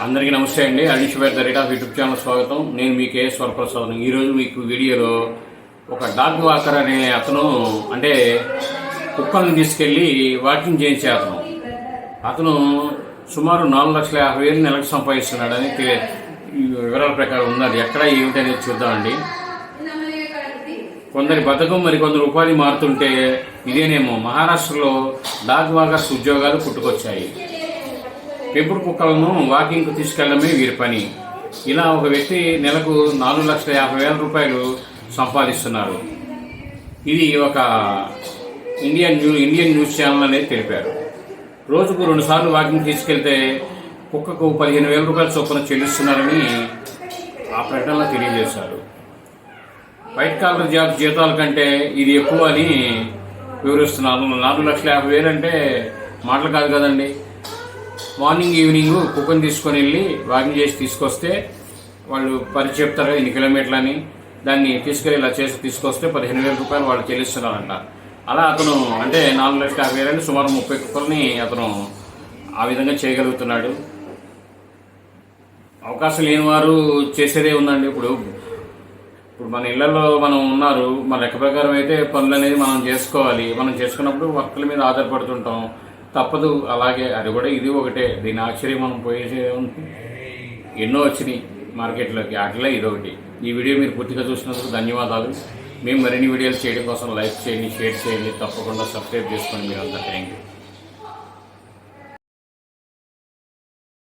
అందరికీ నమస్తే అండి. అడిషివేర్ the rate of YouTube channel స్వాగతం. నేను మీ కేఎస్ వరప్రసాద్. ఈరోజు మీకు వీడియోలో ఒక డాగ్ వాకర్ అనే అతను అంటే కుక్కలను తీసుకెళ్లి వాకింగ్ చేయించే అతను సుమారు 4,50,000 నెలకు సంపాదిస్తున్నాడని వివరాల ప్రకారం ఉన్నది. ఎక్కడ ఏమిటనేది చూద్దామండి. కొందరి బతకం మరికొందరు ఉపాధి మారుతుంటే ఇదేనేమో మహారాష్ట్రలో డాగ్ వాకర్స్ ఉద్యోగాలు పుట్టుకొచ్చాయి. పెంపుడు కుక్కలను వాకింగ్కు తీసుకెళ్లడమే వీరి పని. ఇలా ఒక వ్యక్తి నెలకు 4,50,000 రూపాయలు సంపాదిస్తున్నారు. ఇది ఒక ఇండియన్ న్యూస్ ఛానల్ అనేది తెలిపారు. రోజుకు 2 సార్లు వాకింగ్ తీసుకెళ్తే కుక్కకు 15,000 రూపాయల చొప్పున చెల్లిస్తున్నారని ఆ ప్రకటనలో తెలియజేశారు. వైట్ కాలర్ జాబ్ జీతాల కంటే ఇది ఎక్కువ అని వివరిస్తున్నారు. 4,50,000 అంటే మాటలు కాదు కదండి. మార్నింగ్ ఈవినింగ్ కుక్కను తీసుకొని వెళ్ళి వాకింగ్ చేసి తీసుకొస్తే వాళ్ళు చెప్తారు ఇన్ని కిలోమీటర్లు అని. దాన్ని తీసుకెళ్ళి ఇలా చేసి తీసుకొస్తే 15,000 రూపాయలు వాళ్ళు చెల్లిస్తున్నారంట. అలా అతను అంటే 4,50,000 అంటే సుమారు 30 కుక్కల్ని అతను ఆ విధంగా చేయగలుగుతున్నాడు. అవకాశం లేని వారు చేసేదే ఉందండి. ఇప్పుడు మన ఇళ్లలో మనం ఉన్నారు, మన లెక్క ప్రకారం అయితే పనులు అనేది మనం చేసుకోవాలి. మనం చేసుకున్నప్పుడు వర్కుల మీద ఆధారపడుతుంటాం, తప్పదు. అలాగే అది కూడా ఇది ఒకటే. దీని ఆశ్చర్యం మనం పోయేసే ఎన్నో వచ్చినాయి మార్కెట్లోకి, అట్లా ఇదొకటి. ఈ వీడియో మీరు పూర్తిగా చూసినందుకు ధన్యవాదాలు. మేము మరిన్ని వీడియోలు చేయడం కోసం లైక్ చేయండి, షేర్ చేయండి, తప్పకుండా సబ్స్క్రైబ్ చేసుకోండి. మీరంతా థ్యాంక్ యూ.